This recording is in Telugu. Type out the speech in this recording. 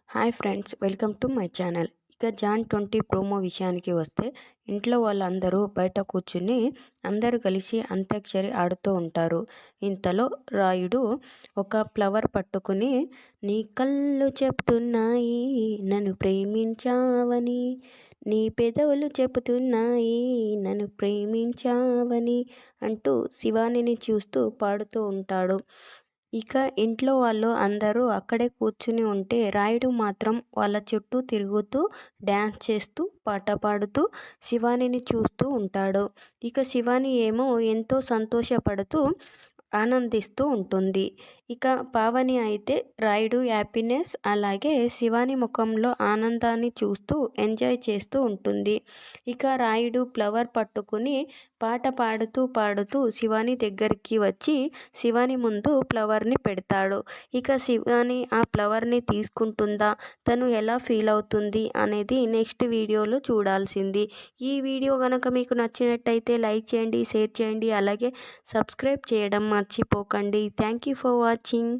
Hi friends, welcome to my channel. ఇక జాన్ 20 ప్రోమో విషయానికి వస్తే, ఇంట్లో వాళ్ళందరూ బయట కూర్చుని అందరూ కలిసి అంత్యాక్షరి ఆడుతూ ఉంటారు. ఇంతలో రాయుడు ఒక ఫ్లవర్ పట్టుకుని, నీ కళ్ళు చెప్తున్నాయి నన్ను ప్రేమించావని, నీ పెదవులు చెబుతున్నాయి నన్ను ప్రేమించావని అంటూ శివానిని చూస్తూ పాడుతూ ఉంటాడు. ఇక ఇంట్లో వాళ్ళు అందరూ అక్కడే కూర్చుని ఉంటే, రాయుడు మాత్రం వాళ్ళ చుట్టూ తిరుగుతూ డ్యాన్స్ చేస్తూ పాట పాడుతూ శివానిని చూస్తూ ఉంటాడు. ఇక శివాని ఏమో ఎంతో సంతోషపడుతూ ఆనందిస్తూ ఉంటుంది. ఇక పావని అయితే రాయుడు హ్యాపీనెస్ అలాగే శివాని ముఖంలో ఆనందాన్ని చూస్తూ ఎంజాయ్ చేస్తూ ఉంటుంది. ఇక రాయుడు ఫ్లవర్ పట్టుకుని పాట పాడుతూ పాడుతూ శివాని దగ్గరికి వచ్చి శివాని ముందు ఫ్లవర్ని పెడతాడు. ఇక శివాని ఆ ఫ్లవర్ని తీసుకుంటుందా, తను ఎలా ఫీల్ అవుతుంది అనేది నెక్స్ట్ వీడియోలో చూడాల్సింది. ఈ వీడియో కనుక మీకు నచ్చినట్టయితే లైక్ చేయండి, షేర్ చేయండి, అలాగే సబ్స్క్రైబ్ చేయడం మర్చిపోకండి. Thank you for watching.